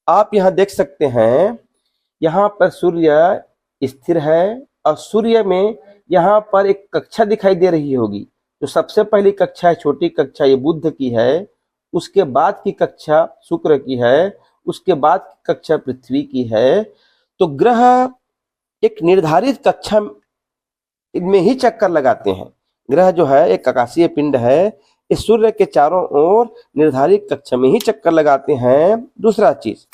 आप यहाँ देख सकते हैं, यहाँ पर सूर्य स्थिर है और सूर्य में यहाँ पर एक कक्षा दिखाई दे रही होगी। जो सबसे पहली कक्षा है, छोटी कक्षा, ये बुध की है। उसके बाद की कक्षा शुक्र की है। उसके बाद की कक्षा पृथ्वी की है। तो ग्रह एक निर्धारित कक्षा में ही चक्कर लगाते हैं। ग्रह जो है एक आकाशीय पिंड है, इस सूर्य के चारों ओर निर्धारित कक्षा में ही चक्कर लगाते हैं। दूसरा चीज,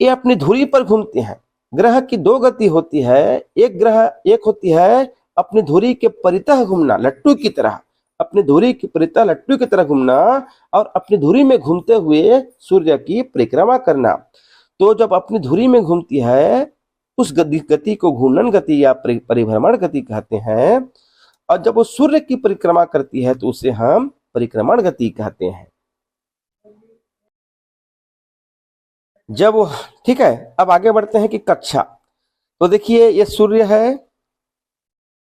ये अपनी धुरी पर घूमते हैं। ग्रह की दो गति होती है। एक होती है अपनी धुरी के परितः घूमना, लट्टू की तरह, अपनी धुरी की परितः लट्टू की तरह घूमना, और अपनी धुरी में घूमते हुए सूर्य की परिक्रमा करना। तो जब अपनी धुरी में घूमती है उस गति को घूर्णन गति या परिभ्रमण गति कहते हैं, और जब वो सूर्य की परिक्रमा करती है तो उसे हम परिक्रमण गति कहते हैं। जब वो, ठीक है, अब आगे बढ़ते हैं कि कक्षा। तो देखिए, ये सूर्य है,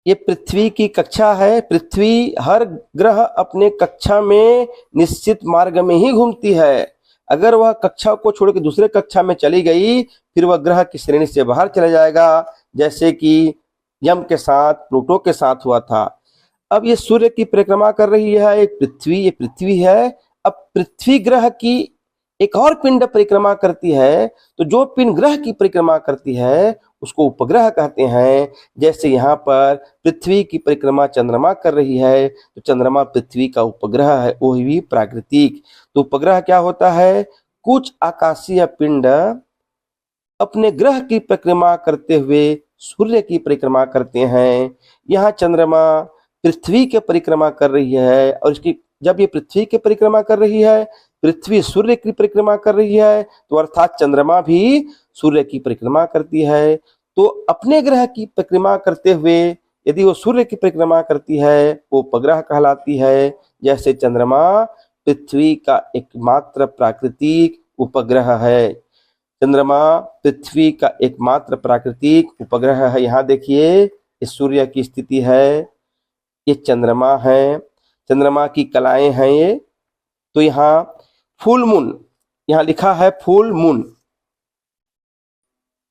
ये पृथ्वी की कक्षा है। पृथ्वी, हर ग्रह अपने कक्षा में निश्चित मार्ग में ही घूमती है। अगर वह कक्षा को छोड़ के दूसरे कक्षा में चली गई, फिर वह ग्रह की श्रेणी से बाहर चला जाएगा, जैसे कि यम के साथ, प्लूटो के साथ हुआ था। अब ये सूर्य की परिक्रमा कर रही है, एक पृथ्वी, ये पृथ्वी है। अब पृथ्वी ग्रह की एक और पिंड परिक्रमा करती है, तो जो पिंड ग्रह की परिक्रमा करती है उसको उपग्रह कहते हैं। जैसे यहाँ पर पृथ्वी की परिक्रमा चंद्रमा कर रही है, तो चंद्रमा पृथ्वी का उपग्रह है, वो भी प्राकृतिक। तो उपग्रह क्या होता है? कुछ आकाशीय पिंड अपने ग्रह की परिक्रमा करते हुए सूर्य की परिक्रमा करते हैं। यहाँ चंद्रमा पृथ्वी के परिक्रमा कर रही है, और इसकी जब ये पृथ्वी की परिक्रमा कर रही है, पृथ्वी सूर्य की परिक्रमा कर रही है, तो अर्थात चंद्रमा भी सूर्य की परिक्रमा करती है। तो अपने ग्रह की परिक्रमा करते हुए यदि वो सूर्य की परिक्रमा करती है, वो उपग्रह कहलाती है। जैसे चंद्रमा पृथ्वी का एकमात्र प्राकृतिक उपग्रह है। चंद्रमा पृथ्वी का एकमात्र प्राकृतिक उपग्रह है। यहाँ देखिए, इस सूर्य की स्थिति है, ये चंद्रमा है, चंद्रमा की कलाएं हैं ये। तो यहाँ फुल मून, यहाँ लिखा है फुल मून,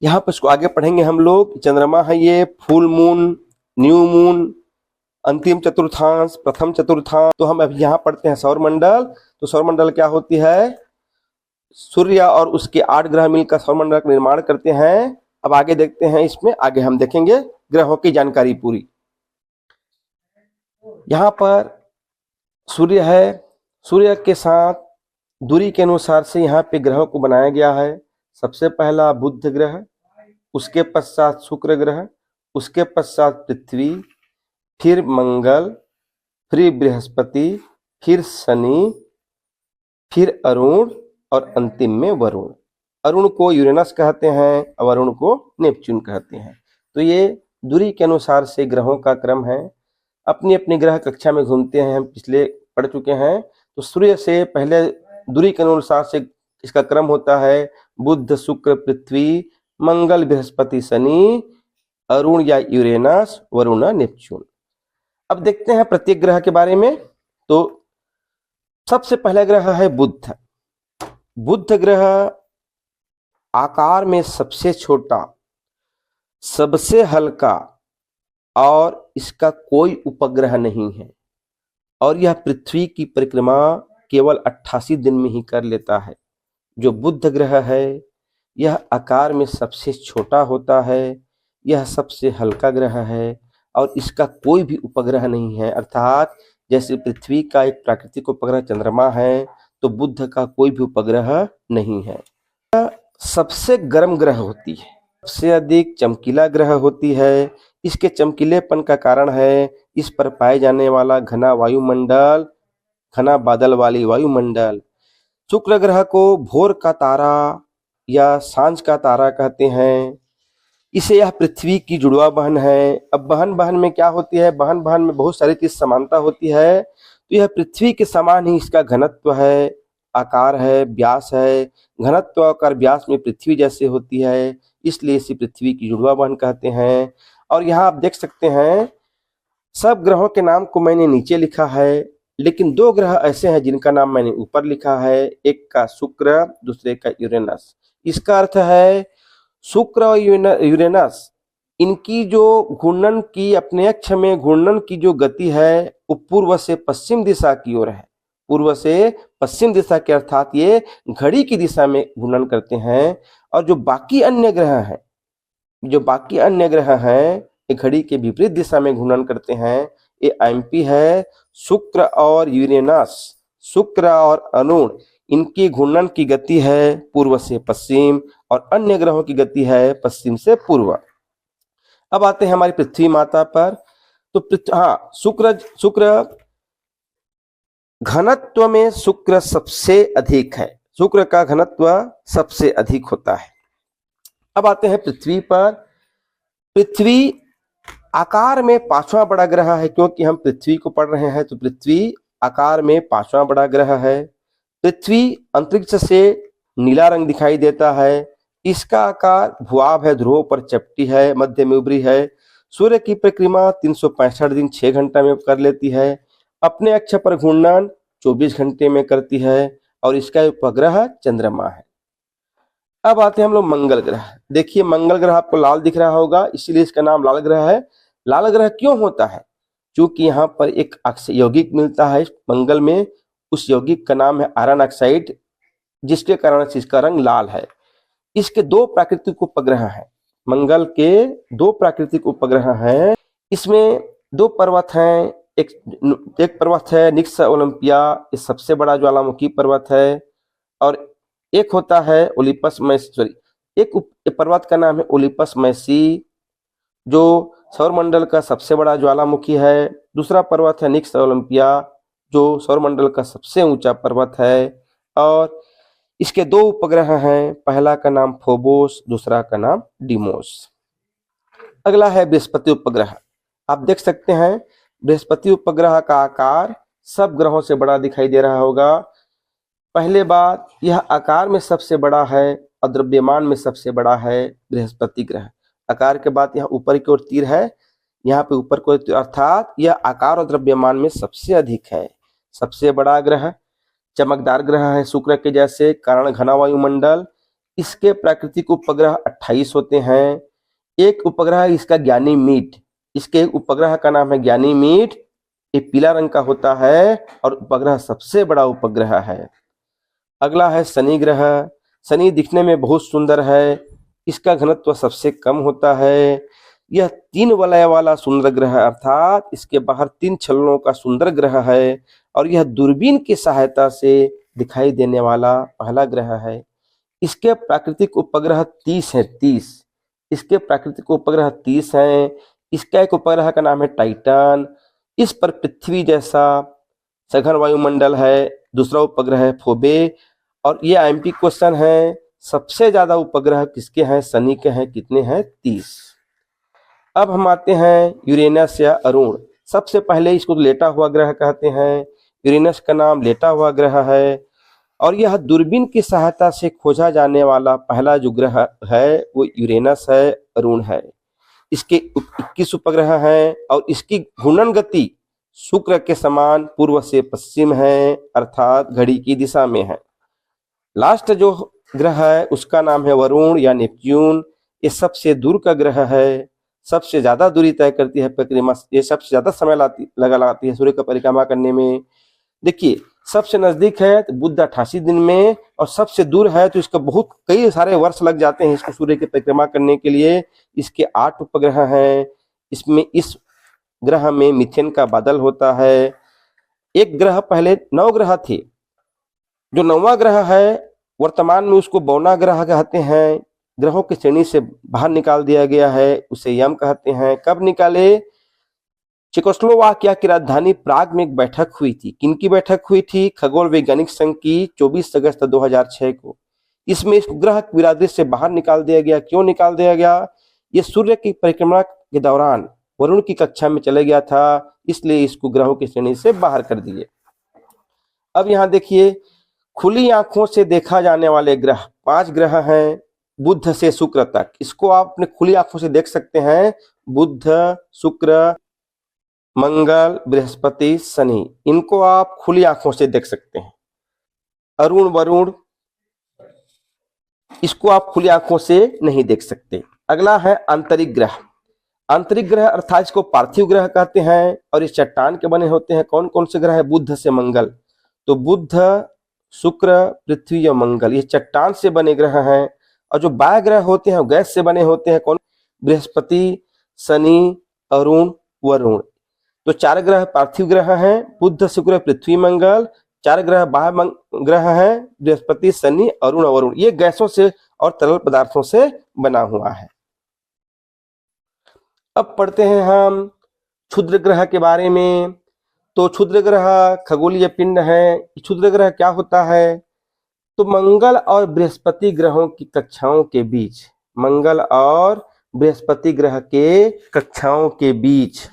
यहाँ पर इसको आगे पढ़ेंगे हम लोग। चंद्रमा है ये, फुल मून, न्यू मून, अंतिम चतुर्थांश, प्रथम चतुर्थांश। तो हम अभी यहाँ पढ़ते हैं सौरमंडल। तो सौरमंडल क्या होती है? सूर्य और उसके 8 ग्रह मिलकर सौरमंडल का निर्माण करते हैं। अब आगे देखते हैं, इसमें आगे हम देखेंगे ग्रहों की जानकारी पूरी। यहाँ पर सूर्य है, सूर्य के साथ दूरी के अनुसार से यहाँ पे ग्रहों को बनाया गया है। सबसे पहला बुध ग्रह, उसके पश्चात शुक्र ग्रह, उसके पश्चात पृथ्वी, फिर मंगल, फिर बृहस्पति, फिर शनि, फिर अरुण, और अंतिम में वरुण। अरुण को यूरेनस कहते हैं और वरुण को नेपच्यून कहते हैं। तो ये दूरी के अनुसार से ग्रहों का क्रम है। अपनी अपनी ग्रह कक्षा में घूमते हैं, हम पिछले पढ़ चुके हैं। तो सूर्य से पहले दूरी के अनुसार से इसका क्रम होता है बुध, शुक्र, पृथ्वी, मंगल, बृहस्पति, शनि, अरुण या यूरेनस, वरुण, नेपच्यून। अब देखते हैं प्रत्येक ग्रह के बारे में। तो सबसे पहला ग्रह है बुध। बुध ग्रह आकार में सबसे छोटा, सबसे हल्का, और इसका कोई उपग्रह नहीं है, और यह पृथ्वी की परिक्रमा केवल 88 दिन में ही कर लेता है। जो बुध ग्रह है यह आकार में सबसे छोटा होता है, यह सबसे हल्का ग्रह है, और इसका कोई भी उपग्रह नहीं है। अर्थात जैसे पृथ्वी का एक प्राकृतिक उपग्रह चंद्रमा है, तो बुध का कोई भी उपग्रह नहीं है। सबसे गर्म ग्रह होती है, सबसे अधिक चमकीला ग्रह होती है। इसके चमकीलेपन का कारण है इस पर पाए जाने वाला घना वायुमंडल, घना बादल वाली वायुमंडल। शुक्र ग्रह को भोर का तारा या सांझ का तारा कहते हैं। इसे यह पृथ्वी की जुड़वा बहन है। अब बहन में क्या होती है? बहन में बहुत सारी चीज समानता होती है। तो यह पृथ्वी के समान ही इसका घनत्व है, आकार है, व्यास है। घनत्व, आकार, व्यास में पृथ्वी जैसे होती है, इसलिए इसे पृथ्वी की जुड़वा बहन कहते हैं। और यहाँ आप देख सकते हैं सब ग्रहों के नाम को मैंने नीचे लिखा है। लेकिन दो ग्रह ऐसे हैं जिनका नाम मैंने ऊपर लिखा है, एक का शुक्र, दूसरे का यूरेनस। इसका अर्थ है शुक्र और यूरेनस, इनकी जो घूर्णन की, अपने अक्ष में घूर्णन की जो गति है वो पूर्व से पश्चिम दिशा की ओर है। पूर्व से पश्चिम दिशा के, अर्थात ये घड़ी की दिशा में घूर्णन करते हैं। और जो बाकी अन्य ग्रह हैं ये घड़ी के विपरीत दिशा में घूर्णन करते हैं। ये एमपी है शुक्र और यूरेनस, शुक्र और अरुण, इनकी घूर्णन की गति है पूर्व से पश्चिम और अन्य ग्रहों की गति है पश्चिम से पूर्व। अब आते हैं हमारी पृथ्वी माता पर। तो शुक्र घनत्व में शुक्र सबसे अधिक है, शुक्र का घनत्व सबसे अधिक होता है। अब आते हैं पृथ्वी पर। पृथ्वी आकार में पांचवा बड़ा ग्रह है, क्योंकि हम पृथ्वी को पढ़ रहे हैं तो पृथ्वी आकार में पांचवा बड़ा ग्रह है। पृथ्वी अंतरिक्ष से नीला रंग दिखाई देता है। इसका आकार भुआब है, ध्रुवों पर चपटी है, मध्य में उभरी है। सूर्य की परिक्रमा 365 दिन 6 घंटा में कर लेती है। अपने अक्ष पर घूर्णन 24 घंटे में करती है और इसका उपग्रह चंद्रमा है। अब आते हैं हम लोग मंगल ग्रह। देखिए मंगल ग्रह आपको लाल दिख रहा होगा, इसीलिए इसका नाम लाल ग्रह है। लाल ग्रह क्यों होता है? क्योंकि यहाँ पर एक यौगिक मिलता है मंगल में, उस यौगिक का नाम है आयरन ऑक्साइड, जिसके कारण से इसका रंग लाल है। इसके दो प्राकृतिक उपग्रह हैं, मंगल के दो प्राकृतिक उपग्रह हैं। इसमें दो पर्वत हैं, एक पर्वत है निक्स ओलंपिया, ये सबसे बड़ा ज्वालामुखी पर्वत है, और एक होता है ओलिपस मैसी, एक पर्वत का नाम है ओलिपस मैसी, जो सौरमंडल का सबसे बड़ा ज्वालामुखी है। दूसरा पर्वत है निक्स ओलंपिया, जो सौरमंडल का सबसे ऊंचा पर्वत है। और इसके दो उपग्रह हैं, पहला का नाम फोबोस, दूसरा का नाम डिमोस। अगला है बृहस्पति उपग्रह। आप देख सकते हैं बृहस्पति उपग्रह का आकार सब ग्रहों से बड़ा दिखाई दे रहा होगा। पहले बात, यह आकार में सबसे बड़ा है और द्रव्यमान में सबसे बड़ा है बृहस्पति ग्रह। आकार के बाद यहाँ ऊपर की ओर तीर है, यहाँ पे ऊपर की ओर, अर्थात यह आकार और द्रव्यमान में सबसे अधिक है। सबसे बड़ा ग्रह, चमकदार ग्रह है शुक्र के जैसे, कारण घना वायुमंडल। इसके प्राकृतिक उपग्रह 28 होते हैं। एक उपग्रह इसका ज्ञानी मीट, इसके एक उपग्रह का नाम है ज्ञानी मीट, ये पीला रंग का होता है और उपग्रह सबसे बड़ा उपग्रह है। अगला है शनि ग्रह। शनि दिखने में बहुत सुंदर है, इसका घनत्व सबसे कम होता है। यह 3 वलय वाला सुंदर ग्रह, अर्थात इसके बाहर 3 छल्लों का सुंदर ग्रह है, और यह दूरबीन की सहायता से दिखाई देने वाला पहला ग्रह है। इसके प्राकृतिक उपग्रह 30 हैं, 30। इसके प्राकृतिक उपग्रह 30 हैं। इसका एक उपग्रह का नाम है टाइटन, इस पर पृथ्वी जैसा सघन वायुमंडल है। दूसरा उपग्रह है फोबे। और ये आईएमपी क्वेश्चन है, सबसे ज्यादा उपग्रह किसके हैं? शनि के हैं। कितने हैं? 30। अब हम आते हैं यूरेनस या अरुण। सबसे पहले इसको लेटा हुआ ग्रह कहते हैं। यूरेनस का नाम लेटा हुआ ग्रह है, और यह दूरबीन की सहायता से खोजा जाने वाला पहला जो ग्रह है वो यूरेनस है, अरुण है। इसके 21 उपग्रह हैं और इसकी घूर्णन गति शुक्र के समान पूर्व से पश्चिम है, अर्थात घड़ी की दिशा में है। लास्ट जो ग्रह है उसका नाम है वरुण या नेपच्यून। ये सबसे दूर का ग्रह है, सबसे ज्यादा दूरी तय करती है परिक्रमा, ये सबसे ज्यादा समय लगाती है सूर्य का परिक्रमा करने में। देखिए सबसे नजदीक है तो बुध 88 दिन में, और सबसे दूर है तो इसका बहुत कई सारे वर्ष लग जाते हैं इसको सूर्य की परिक्रमा करने के लिए। इसके 8 उपग्रह हैं। इसमें इस ग्रह में मीथेन का बादल होता है। एक ग्रह, पहले 9 ग्रह थे, जो 9वां ग्रह है वर्तमान में उसको बौना ग्रह कहते हैं। ग्रहों की श्रेणी से बाहर निकाल दिया गया है, उसे यम कहते हैं। कब निकाले? चेकोस्लोवाकिया की राजधानी प्राग में एक बैठक हुई थी। किनकी बैठक हुई थी? खगोल वैज्ञानिक संघ की, 24 अगस्त 2006 को। इसमें इस ग्रह बिरादरी से बाहर निकाल दिया गया। क्यों निकाल दिया गया? ये सूर्य की परिक्रमा के दौरान वरुण की कक्षा में चले गया था, इसलिए इसको ग्रहों की श्रेणी से बाहर कर दिए। अब यहाँ देखिए, खुली आंखों से देखा जाने वाले ग्रह 5 ग्रह हैं, बुध से शुक्र तक। इसको आप अपने खुली आंखों से देख सकते हैं, बुध, शुक्र, मंगल, बृहस्पति, शनि, इनको आप खुली आंखों से देख सकते हैं। अरुण, वरुण, इसको आप खुली आंखों से नहीं देख सकते। अगला है आंतरिक ग्रह। आंतरिक ग्रह अर्थात इसको पार्थिव ग्रह कहते हैं और इस चट्टान के बने होते हैं। कौन कौन से ग्रह है? बुध से मंगल। तो बुध, शुक्र, पृथ्वी और मंगल ये चट्टान से बने ग्रह हैं। और जो बाह्य ग्रह होते हैं गैस से बने होते हैं। कौन? बृहस्पति, शनि, अरुण, वरुण। तो 4 ग्रह पार्थिव ग्रह हैं, बुध, शुक्र, पृथ्वी, मंगल। 4 ग्रह बाह्य ग्रह हैं, बृहस्पति, शनि, अरुण और वरुण। ये गैसों से और तरल पदार्थों से बना हुआ है। अब पढ़ते हैं हम क्षुद्र ग्रह के बारे में। तो क्षुद्र ग्रह खगोलीय पिंड है। क्षुद्र ग्रह क्या होता है? तो मंगल और बृहस्पति ग्रहों की कक्षाओं के बीच, मंगल और बृहस्पति ग्रह के कक्षाओं के बीच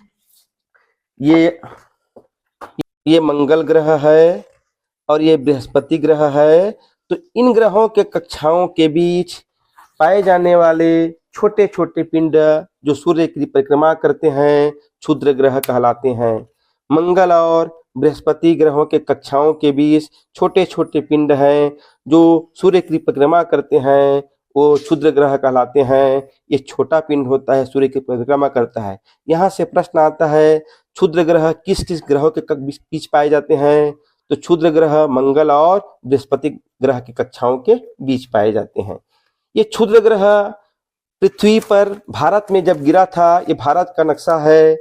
ये मंगल ग्रह है और ये बृहस्पति ग्रह है। तो इन ग्रहों के कक्षाओं के बीच पाए जाने वाले छोटे छोटे पिंड जो सूर्य की परिक्रमा करते हैं क्षुद्र ग्रह कहलाते हैं। मंगल और बृहस्पति ग्रहों के कक्षाओं के बीच छोटे छोटे पिंड हैं जो सूर्य की परिक्रमा करते हैं, वो क्षुद्र ग्रह कहलाते हैं। ये छोटा पिंड होता है, सूर्य की परिक्रमा करता है। यहाँ से प्रश्न आता है क्षुद्र ग्रह किस किस ग्रहों के बीच पाए जाते हैं? तो क्षुद्र ग्रह मंगल और बृहस्पति ग्रह की कक्षाओं के बीच पाए जाते हैं। ये क्षुद्र ग्रह पृथ्वी पर भारत में जब गिरा था, ये भारत का नक्शा है,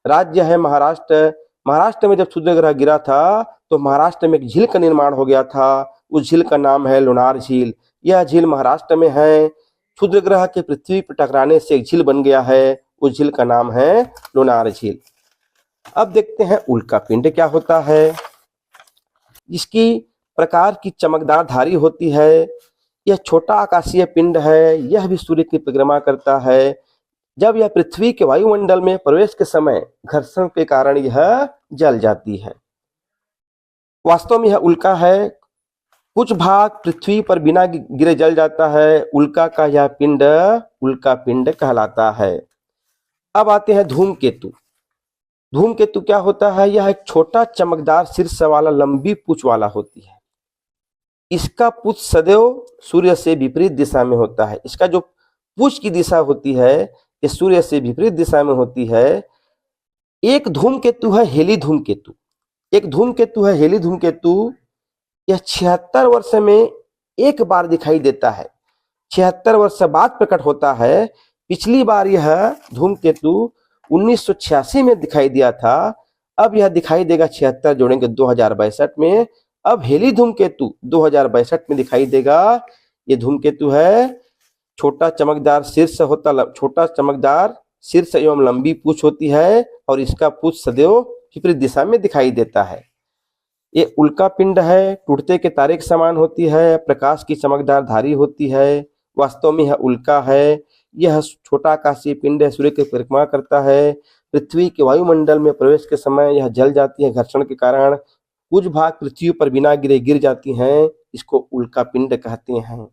राज्य है महाराष्ट्र। महाराष्ट्र में जब क्षुद्र ग्रह गिरा था तो महाराष्ट्र में एक झील का निर्माण हो गया था। उस झील का नाम है लोनार झील। यह झील महाराष्ट्र में है। क्षुद्र ग्रह के पृथ्वी पर टकराने से एक झील बन गया है, उस झील का नाम है लोनार झील। अब देखते हैं उल्का पिंड क्या होता है। इसकी प्रकार की चमकदार धारी होती है। यह छोटा आकाशीय पिंड है, यह भी सूर्य की परिक्रमा करता है। जब यह पृथ्वी के वायुमंडल में प्रवेश के समय घर्षण के कारण यह जल जाती है। वास्तव में यह उल्का है। कुछ भाग पृथ्वी पर बिना गिरे जल जाता है। उल्का का यह पिंड उल्का पिंड कहलाता है। अब आते हैं धूमकेतु। धूमकेतु क्या होता है? यह एक छोटा चमकदार शीर्ष वाला लंबी पूंछ वाला होती है। इसका पूंछ सदैव सूर्य से विपरीत दिशा में होता है। इसका जो पूंछ की दिशा होती है ये सूर्य से विपरीत दिशा में होती है। एक धूमकेतु है हेली धूमकेतु। एक धूमकेतु है हेली धूमकेतु। यह 76 वर्ष में एक बार दिखाई देता है। 76 वर्ष बाद प्रकट होता है। पिछली बार यह धूमकेतु 1986 में दिखाई दिया था। अब यह दिखाई देगा 76 जोड़ेंगे 2062 में। अब हेली धूमकेतु 2062 में दिखाई देगा। ये धूमकेतु है, छोटा चमकदार शीर्ष एवं लंबी पूंछ होती है और इसका पूंछ सदैव विपरीत दिशा में दिखाई देता है। ये उल्का पिंड है, टूटते के तारे के समान होती है, प्रकाश की चमकदार धारी होती है। वास्तव में यह उल्का है। यह छोटा आकाशीय पिंड है, सूर्य की परिक्रमा करता है। पृथ्वी के वायुमंडल में प्रवेश के समय यह जल जाती है घर्षण के कारण। कुछ भाग पृथ्वी पर बिना गिरे गिर जाती हैं, इसको उल्का पिंड कहते हैं।